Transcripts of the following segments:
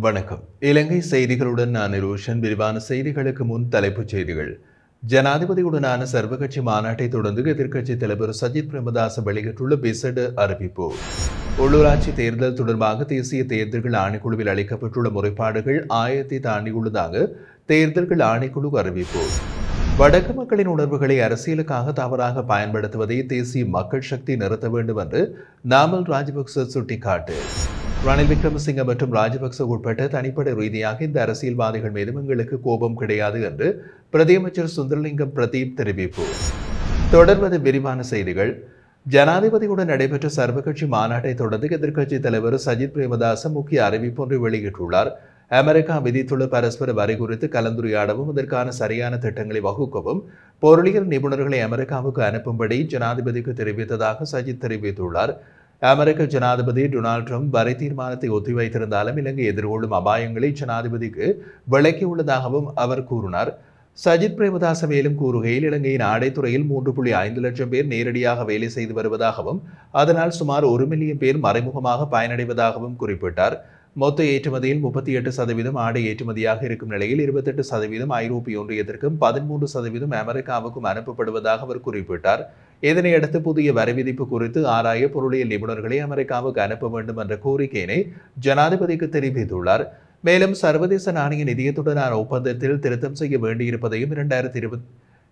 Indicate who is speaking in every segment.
Speaker 1: வணக்கம். இலங்கை செய்திகளுடன் நான் நிரோஷன். விரிவான செய்திகளுக்கு முன் தலைப்புச் செய்திகள். ஜனாதிபதியுடனான சர்வகட்சி மாநாட்டை தொடர்ந்து எதிர்க்கட்சித் தலைவர் சஜித் பிரேமதாச வெளியிட்டுள்ள விசேட அறிவிப்பு. உள்ளூராட்சி தேர்தல் தொடர்பாக தேசிய தேர்தல்கள் ஆணைக்குழுவில் அளிக்கப்பட்டுள்ள முறைப்பாடுகள் ஆயத்தை தாண்டியுள்ளதாக தேர்தல்கள் ஆணைக்குழு அறிவிப்பு. வடக்கு மக்களின் உணர்வுகளை அரசியலுக்காக தவறாக பயன்படுத்துவதை தேசிய மக்கள் சக்தி நிறுத்த வேண்டும் என்று நாமல் ராஜபக்ச சுட்டிக்காட்டு. ரணில் விக்ரமசிங்க மற்றும் ராஜபக்ச உட்பட்ட தனிப்படை ரீதியாக இந்த அரசியல்வாதிகள் மீது எங்களுக்கு கோபம் கிடையாது என்று பிரதியமைச்சர் சுந்தரலிங்கம் பிரதீப் தெரிவிப்பு. தொடர்வது விரிவான செய்திகள். ஜனாதிபதியுடன் நடைபெற்ற சர்வகட்சி மாநாட்டை தொடர்ந்து எதிர்க்கட்சித் தலைவர் சஜித் பிரேமதாச முக்கிய அறிவிப்பொன்றை வெளியிட்டுள்ளார். அமெரிக்கா விதித்துள்ள பரஸ்பர வரி குறித்து கலந்துரையாடவும் அதற்கான சரியான திட்டங்களை வகுக்கவும் பொருளியல் நிபுணர்களை அமெரிக்காவுக்கு அனுப்பும்படி ஜனாதிபதிக்கு தெரிவித்ததாக சஜித் தெரிவித்துள்ளார். அமெரிக்க ஜனாதிபதி டொனால்ட் ட்ரம்ப் வரி தீர்மானத்தை ஒத்திவைத்திருந்தாலும் இலங்கை எதிர்கொள்ளும் அபாயங்களை ஜனாதிபதிக்கு விளக்கியுள்ளதாகவும் அவர் கூறினார். சஜித் பிரேமதாச மேலும் கூறுகையில், இலங்கையின் ஆடைத்துறையில் 3.5 லட்சம் பேர் நேரடியாக வேலை செய்து வருவதாகவும் அதனால் சுமார் 1 மில்லியன் பேர் மறைமுகமாக பயனடைவதாகவும் குறிப்பிட்டார். மொத்த ஏற்றுமதியில் 38% ஆடை ஏற்றுமதியாக இருக்கும் நிலையில் 28% ஐரோப்பிய ஒன்றியத்திற்கும் 13% அமெரிக்காவுக்கும் அனுப்பப்படுவதாக அவர் குறிப்பிட்டார். இதனையடுத்து புதிய வரி விதிப்பு குறித்து ஆராய பொருளியல் நிபுணர்களை அமெரிக்காவுக்கு அனுப்ப வேண்டும் என்ற கோரிக்கையினை ஜனாதிபதிக்கு தெரிவித்துள்ளார். மேலும் சர்வதேச நாணய நிதியத்துடனான ஒப்பந்தத்தில் திருத்தம் செய்ய வேண்டியிருப்பதையும்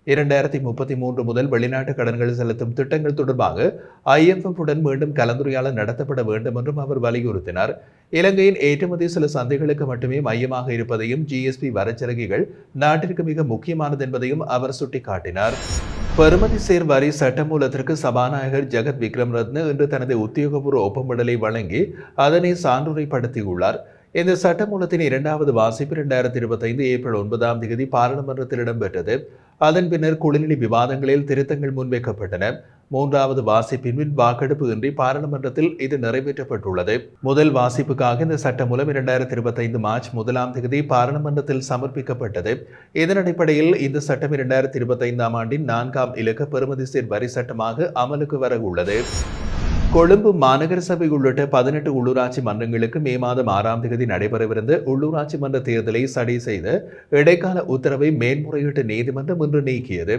Speaker 1: 2033 முதல் வெளிநாட்டு கடன்கள் செலுத்தும் திட்டங்கள் தொடர்பாக IMF உடன் மீண்டும் கலந்துரையாடல் நடத்தப்பட வேண்டும் என்றும் அவர் வலியுறுத்தினார். இலங்கையின் ஏற்றுமதி சில சந்தைகளுக்கு மட்டுமே மையமாக இருப்பதையும் GSP வரைச்சரகைகள் நாட்டிற்கு மிக முக்கியமானது என்பதையும் அவர் சுட்டிக்காட்டினார். பெறுமதி சேர் வரி சட்டமூலத்திற்கு சபாநாயகர் ஜெகத் விக்ரமரத்ன இன்று தனது உத்தியோகபூர்வ ஒப்பமிடலை வழங்கி அதனை சான்றுரைப்படுத்தியுள்ளார். இந்த சட்டமூலத்தின் 2வது வாசிப்பு 2025 ஏப்ரல் 9 பாராளுமன்றத்தில் இடம்பெற்றது. அதன் பின்னர் குளிர்நிலை விவாதங்களில் திருத்தங்கள் முன்வைக்கப்பட்டன. 3வது வாசிப்பின் பின் வாக்கெடுப்பு இன்றி பாராளுமன்றத்தில் இது நிறைவேற்றப்பட்டுள்ளது. முதல் வாசிப்புக்காக இந்த சட்டமூலம் 2025 மார்ச் 1 பாராளுமன்றத்தில் சமர்ப்பிக்கப்பட்டது. இதன் அடிப்படையில் இந்த சட்டம் 2025 ஆண்டின் 4ஆம் இலக்க பெறுமதி சேர் வரி சட்டமாக அமலுக்கு வர உள்ளது. கொழும்பு மாநகர சபை உள்ளிட்ட 18 உள்ளூராட்சி மன்றங்களுக்கு மே மாதம் 6 நடைபெறவிருந்த உள்ளூராட்சி மன்ற தேர்தலை சரி செய்த இடைக்கால உத்தரவை மேன்முறையீட்டு நீதிமன்றம் இன்று நீக்கியது.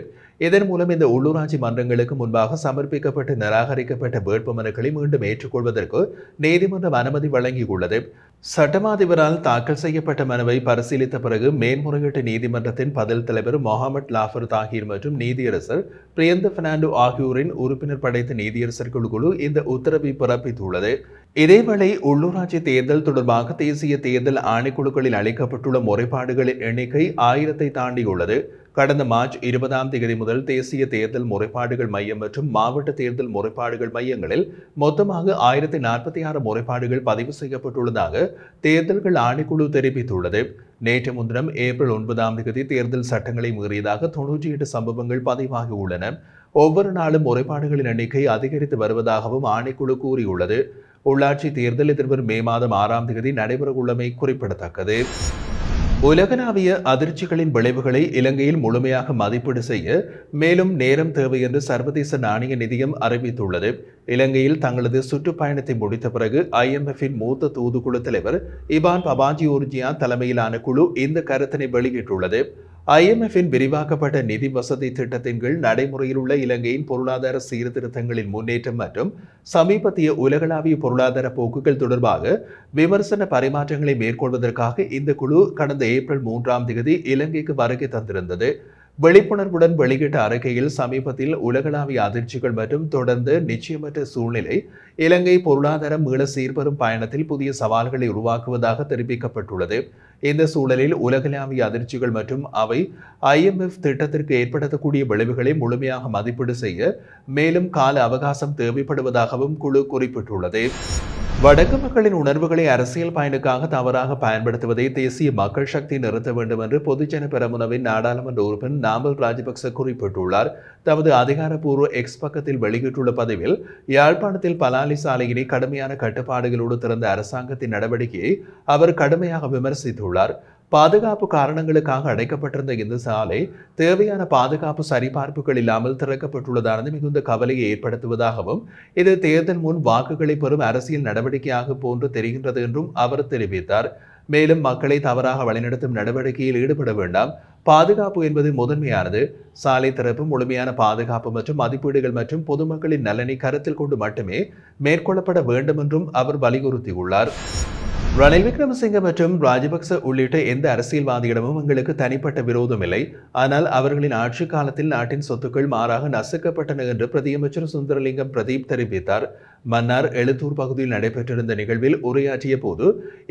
Speaker 1: இதன் மூலம் இந்த உள்ளூராட்சி மன்றங்களுக்கு முன்பாக சமர்ப்பிக்கப்பட்டு நிராகரிக்கப்பட்ட வேட்புமனுக்களை மீண்டும் ஏற்றுக்கொள்வதற்கு நீதிமன்றம் அனுமதி வழங்கியுள்ளது. சட்டமாதிபரால் தாக்கல் செய்யப்பட்ட மனுவை பரிசீலித்த பிறகு மேன்முறையீட்டு நீதிமன்றத்தின் பதில் தலைவர் மொஹமட் லாஃபர் தாகிர் மற்றும் நீதியரசர் பிரியந்த பெர்னாண்டோ ஆகியோரின் உறுப்பினர் படைத்த நீதியரசர்கள் குழு இந்த உத்தரவை பிறப்பித்துள்ளது. இதேவேளை உள்ளூராட்சி தேர்தல் தொடர்பாக தேசிய தேர்தல் ஆணைக்குழுக்களில் அளிக்கப்பட்டுள்ள முறைப்பாடுகளின் எண்ணிக்கை 1000-ஐ தாண்டியுள்ளது. கடந்த மார்ச் 20 முதல் தேசிய தேர்தல் முறைப்பாடுகள் மையம் மற்றும் மாவட்ட தேர்தல் முறைப்பாடுகள் மையங்களில் மொத்தமாக 1046 முறைப்பாடுகள் பதிவு செய்யப்பட்டுள்ளதாக தேர்தல்கள் ஆணைக்குழு தெரிவித்துள்ளது. நேற்று முன்தினம் ஏப்ரல் 9 தேர்தல் சட்டங்களை மீறியதாக 98 சம்பவங்கள் பதிவாகியுள்ளன. ஒவ்வொரு நாளும் முறைப்பாடுகளின் எண்ணிக்கை அதிகரித்து வருவதாகவும் ஆணைக்குழு கூறியுள்ளது. உள்ளாட்சி தேர்தல் எதிர்வரும் மே மாதம் 6 நடைபெறவுள்ளமை குறிப்பிடத்தக்கது. உலகளாவிய அதிர்ச்சிகளின் விளைவுகளை இலங்கையில் முழுமையாக மதிப்பீடு செய்ய மேலும் நேரம் தேவை என்று சர்வதேச நாணய நிதியம் அறிவித்துள்ளது. இலங்கையில் தங்களது சுற்றுப்பயணத்தை முடித்த பிறகு IMF-இன் மூத்த தூதுக்குழு தலைவர் இவான் பபாஜியோர்ஜியா தலைமையிலான குழு இந்த கருத்தினை வெளியிட்டுள்ளது. IMF-இன் விரிவாக்கப்பட்ட நிதி வசதி திட்டத்தின் கீழ் நடைமுறையில் உள்ள இலங்கையின் பொருளாதார சீர்திருத்தங்களின் முன்னேற்றம் மற்றும் சமீபத்திய உலகளாவிய பொருளாதார போக்குகள் தொடர்பாக விமர்சன பரிமாற்றங்களை மேற்கொள்வதற்காக இந்த குழு கடந்த ஏப்ரல் 3 இலங்கைக்கு வருகை தந்திருந்தது. விழிப்புணர்வுடன் வெளியிட்ட அறிக்கையில் சமீபத்தில் உலகளாவிய அதிர்ச்சிகள் மற்றும் தொடர்ந்து நிச்சயமற்ற சூழ்நிலை இலங்கை பொருளாதாரம் மீள சீர்பெறும் பயணத்தில் புதிய சவால்களை உருவாக்குவதாக தெரிவிக்கப்பட்டுள்ளது. இந்த சூழலில் உலகளாவிய அதிர்ச்சிகள் மற்றும் அவை IMF திட்டத்திற்கு ஏற்படுத்தக்கூடிய விளைவுகளை முழுமையாக மதிப்பீடு செய்ய மேலும் கால அவகாசம் தேவைப்படுவதாகவும் குழு குறிப்பிட்டுள்ளது. வடக்கு மக்களின் உணர்வுகளை அரசியல் பயனுக்காக தவறாக பயன்படுத்துவதை தேசிய மக்கள் சக்தி நிறுத்த வேண்டும் என்று பொதுஜன பெரமுனவின் நாடாளுமன்ற உறுப்பினர் நாமல் ராஜபக்ச குறிப்பிட்டுள்ளார். தமது அதிகாரப்பூர்வ எக்ஸ் பக்கத்தில் வெளியிட்டுள்ள பதிவில், யாழ்ப்பாணத்தில் பலாலி சாலையினை கடுமையான கட்டுப்பாடுகளோடு திறந்த அரசாங்கத்தின் நடவடிக்கையை அவர் கடுமையாக விமர்சித்துள்ளார். பாதுகாப்பு காரணங்களுக்காக அடைக்கப்பட்டிருந்த இந்த சாலை தேவையான பாதுகாப்பு சரிபார்ப்புகள் இல்லாமல் திறக்கப்பட்டுள்ளதானது மிகுந்த கவலையை ஏற்படுத்துவதாகவும் இது தேர்தல் முன் வாக்குகளை பெறும் அரசியல் நடவடிக்கையாக போன்று தெரிகின்றது என்றும் அவர் தெரிவித்தார். மேலும் மக்களை தவறாக வழிநடத்தும் நடவடிக்கையில் ஈடுபட வேண்டாம். பாதுகாப்பு என்பது முதன்மையானது. சாலை திறப்பு, முழுமையான பாதுகாப்பு மற்றும் மதிப்பீடுகள் மற்றும் பொதுமக்களின் நலனை கருத்தில் கொண்டு மட்டுமே மேற்கொள்ளப்பட வேண்டும் என்றும் அவர் வலியுறுத்தியுள்ளார். ரணில் விக்ரமசிங்க மற்றும் ராஜபக்ச உள்ளிட்ட எந்த அரசியல்வாதியிடமும் எங்களுக்கு தனிப்பட்ட விரோதம் இல்லை. ஆனால் அவர்களின் ஆட்சி காலத்தில் நாட்டின் சொத்துக்கள் மாறாக நசுக்கப்பட்டன என்று பிரதியமைச்சர் சுந்தரலிங்கம் பிரதீப் தெரிவித்தார். மன்னார் எழுத்தூர் பகுதியில் நடைபெற்றிருந்த நிகழ்வில் உரையாற்றிய போது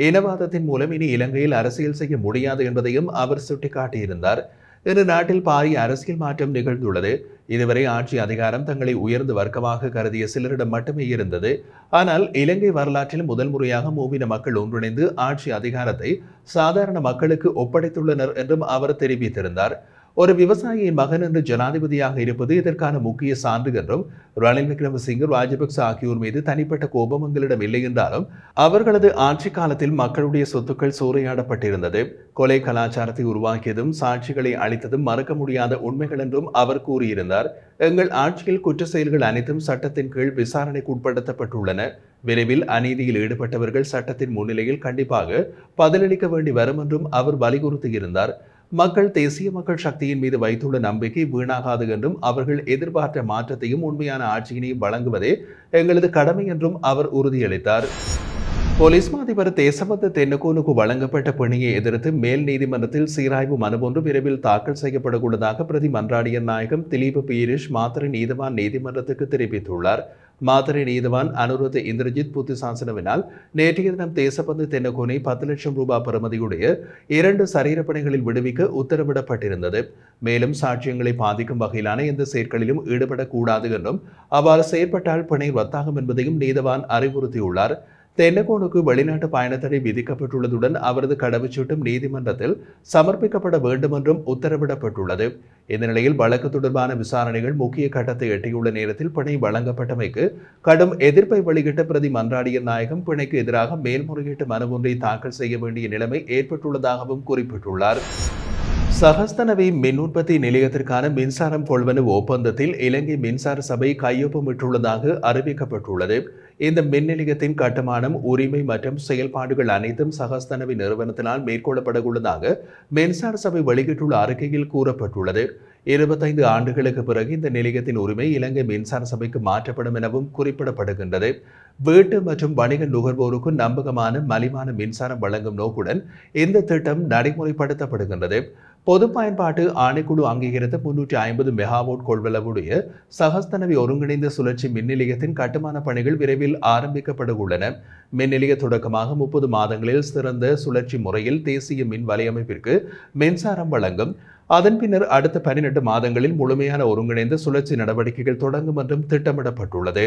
Speaker 1: இனவாதத்தின் மூலம் இனி இலங்கையில் அரசியல் செய்ய முடியாது என்பதையும் அவர் சுட்டிக்காட்டியிருந்தார். இன்று நாட்டில் பாரிய அரசியல் மாற்றம் நிகழ்ந்துள்ளது. இதுவரை ஆட்சி அதிகாரம் தங்களை உயர்ந்த வர்க்கமாக கருதிய சிலரிடம் மட்டுமே இருந்தது. ஆனால் இலங்கை வரலாற்றில் முதல் முறையாக மூவின மக்கள் ஒன்றிணைந்து ஆட்சி அதிகாரத்தை சாதாரண மக்களுக்கு ஒப்படைத்துள்ளனர் என்றும் அவர் தெரிவித்திருந்தார். ஒரு விவசாயியின் மகன் என்று ஜனாதிபதியாக இருப்பது இதற்கான முக்கிய சான்று என்றும் ரணில் விக்ரமசிங்க, ராஜபக்ச ஆகியோர் மீது தனிப்பட்ட கோபம் எங்களிடம் இல்லை என்றாலும் அவர்களது ஆட்சி காலத்தில் மக்களுடைய சொத்துக்கள் சூறையாடப்பட்டிருந்தது. கொலை கலாச்சாரத்தை உருவாக்கியதும் சாட்சிகளை அளித்ததும் மறக்க முடியாத உண்மைகள் என்றும் அவர் கூறியிருந்தார். எங்கள் ஆட்சியில் குற்ற செயல்கள் அனைத்தும் சட்டத்தின் கீழ் விசாரணைக்கு உட்படுத்தப்பட்டுள்ளன. விரைவில் அநீதியில் ஈடுபட்டவர்கள் சட்டத்தின் முன்னிலையில் கண்டிப்பாக பதிலளிக்க வேண்டி வரும் என்றும் அவர் வலியுறுத்தியிருந்தார். மக்கள் தேசிய மக்கள் சக்தியின் மீது வைத்துள்ள நம்பிக்கை வீணாகாது என்றும் அவர்கள் எதிர்பார்த்த மாற்றத்தையும் உண்மையான ஆட்சியினையும் வழங்குவதே எங்களது கடமை என்றும் அவர் உறுதியளித்தார். போலீஸ் மாதிபர் தேசபந்து தென்னகோனுக்கு வழங்கப்பட்ட பிணையை எதிர்த்து மேல் நீதிமன்றத்தில் சீராய்வு மனு ஒன்று விரைவில் தாக்கல் செய்யப்படவுள்ளதாக பிரதி மன்றாடியர் நாயகம் திலீப பீரிஷ் மாத்தறை நீதிவான் நீதிமன்றத்துக்கு தெரிவித்துள்ளார். மாத்தறை நீதிவான் அனுருத்த இந்திரஜித் புத்திசாசனவினால் நேற்றைய தினம் தேசபந்து தென்னகோனை 10 லட்சம் ரூபாய் பெறுமதியுடைய 2 சரீரப்பணிகளில் விடுவிக்க உத்தரவிடப்பட்டிருந்தது. மேலும் சாட்சியங்களை பாதிக்கும் வகையிலான எந்த செயற்களிலும் ஈடுபடக்கூடாது என்றும் அவ்வாறு செயற்பட்டால் பிணை ரத்தாகும் என்பதையும் நீதிவான் அறிவுறுத்தியுள்ளார். தென்னகோனுக்கு வெளிநாட்டு பயணத்தடை விதிக்கப்பட்டுள்ளதுடன் அவரது கடவுச்சீட்டும் நீதிமன்றத்தில் சமர்ப்பிக்கப்பட வேண்டும் என்றும் உத்தரவிடப்பட்டுள்ளது. இந்த நிலையில் வழக்கு தொடர்பான விசாரணைகள் முக்கிய கட்டத்தை எட்டியுள்ள நேரத்தில் பிணை வழங்கப்பட்டமைக்கு கடும் எதிர்ப்பை வெளியிட்ட பிரதி மன்றாடியர் நாயகம் பிணைக்கு எதிராக மேல்முறையீட்டு மனு ஒன்றை தாக்கல் செய்ய வேண்டிய நிலைமை ஏற்பட்டுள்ளதாகவும் குறிப்பிட்டுள்ளார். சகஸ்தனவி மின் உற்பத்தி நிலையத்திற்கான மின்சாரம் கொள்வனவு ஒப்பந்தத்தில் இலங்கை மின்சார சபை கையொப்பமிட்டுள்ளதாக அறிவிக்கப்பட்டுள்ளது. இந்த மின் நிலையத்தின் கட்டுமானம், உரிமை மற்றும் செயல்பாடுகள் அனைத்தும் சகஸ்தனவி நிறுவனத்தினால் மேற்கொள்ளப்பட உள்ளதாக மின்சார சபை வெளியிட்டுள்ள அறிக்கையில் கூறப்பட்டுள்ளது. 25 ஆண்டுகளுக்கு பிறகு இந்த நிலையத்தின் உரிமை இலங்கை மின்சார சபைக்கு மாற்றப்படும் எனவும் குறிப்பிடப்படுகின்றது. வீட்டு மற்றும் வணிக நுகர்வோருக்கு நம்பகமான மலிவான மின்சாரம் வழங்கும் நோக்குடன் இந்த திட்டம் நடைமுறைப்படுத்தப்படுகின்றது. பொது பயன்பாட்டு ஆணைக்குழு அங்கீகரித்த 350 மெகாவாட் கொள்ளளவுடைய சகஸ்தனவி ஒருங்கிணைந்த சுழற்சி மின் நிலையத்தின் கட்டுமான பணிகள் விரைவில் ஆரம்பிக்கப்பட உள்ளன. மின் நிலைய தொடக்கமாக 30 மாதங்களில் சிறந்த சுழற்சி முறையில் தேசிய மின் வலையமைப்பிற்கு மின்சாரம் வழங்கும். அதன் பின்னர் அடுத்த 18 மாதங்களில் முழுமையான ஒருங்கிணைந்த சுழற்சி நடவடிக்கைகள் தொடங்கும் என்றும் திட்டமிடப்பட்டுள்ளது.